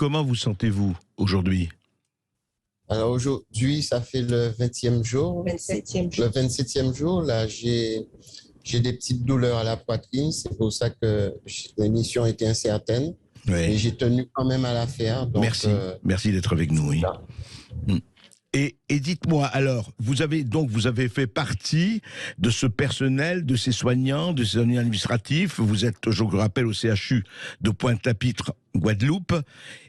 comment vous sentez-vous aujourd'hui? Alors aujourd'hui, ça fait le 20e jour. 27e jour. Le 27e jour, là, j'ai des petites douleurs à la poitrine. C'est pour ça que l'émission était incertaine. Mais Oui. j'ai tenu quand même à la faire. Donc, Merci d'être avec nous. Oui. là. Et dites-moi, alors, vous avez fait partie de ce personnel, de ces soignants, de ces soignants administratifs. Vous êtes, je vous rappelle, au CHU de Pointe-à-Pitre, Guadeloupe.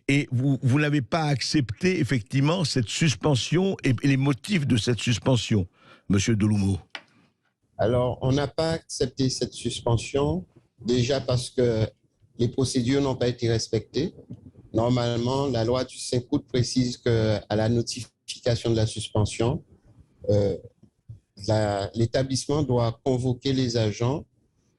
Et vous n'avez pas accepté, effectivement, cette suspension et les motifs de cette suspension, Monsieur Deloumo. Alors, on n'a pas accepté cette suspension, déjà parce que les procédures n'ont pas été respectées. Normalement, la loi du 5 août précise qu'à la notification de la suspension, l'établissement doit convoquer les agents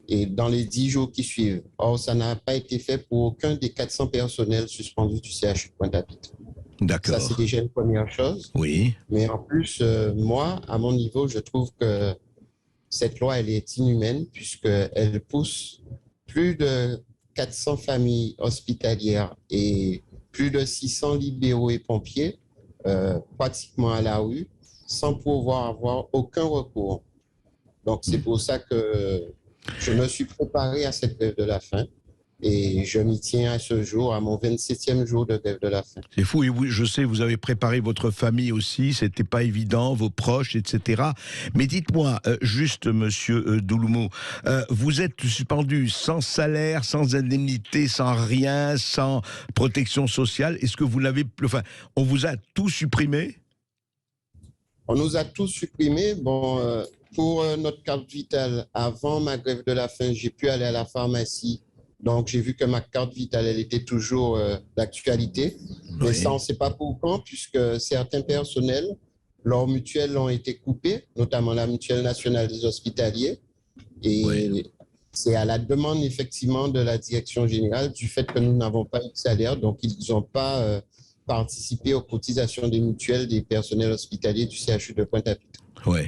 et dans les 10 jours qui suivent. Or, ça n'a pas été fait pour aucun des 400 personnels suspendus du CHU de Pointe-à-Pitre. D'accord. Ça, c'est déjà une première chose. Oui. Mais en plus, moi, à mon niveau, je trouve que cette loi, elle est inhumaine puisqu'elle pousse plus de 400 familles hospitalières et plus de 600 libéraux et pompiers pratiquement à la rue sans pouvoir avoir aucun recours. Donc, c'est pour ça que je me suis préparé à cette grève de la faim et je m'y tiens à ce jour, à mon 27e jour de grève de la faim. C'est fou, et oui, je sais, vous avez préparé votre famille aussi, c'était pas évident, vos proches, etc. Mais dites-moi, juste, monsieur Deloumo, vous êtes suspendu sans salaire, sans indemnité, sans rien, sans protection sociale. Est-ce que vous l'avez, enfin, on vous a tout supprimé? On nous a tous supprimés. Bon, pour notre carte vitale, avant ma grève de la faim, j'ai pu aller à la pharmacie. Donc, j'ai vu que ma carte vitale, elle était toujours d'actualité. Mais Oui. ça, on ne sait pas pour quand, puisque certains personnels, leurs mutuelles ont été coupées, notamment la mutuelle nationale des hospitaliers. Et Oui. c'est à la demande, effectivement, de la direction générale du fait que nous n'avons pas eu de salaire. Donc, ils n'ont pas participé aux cotisations des mutuelles des personnels hospitaliers du CHU de Pointe-à-Pitre. Ouais.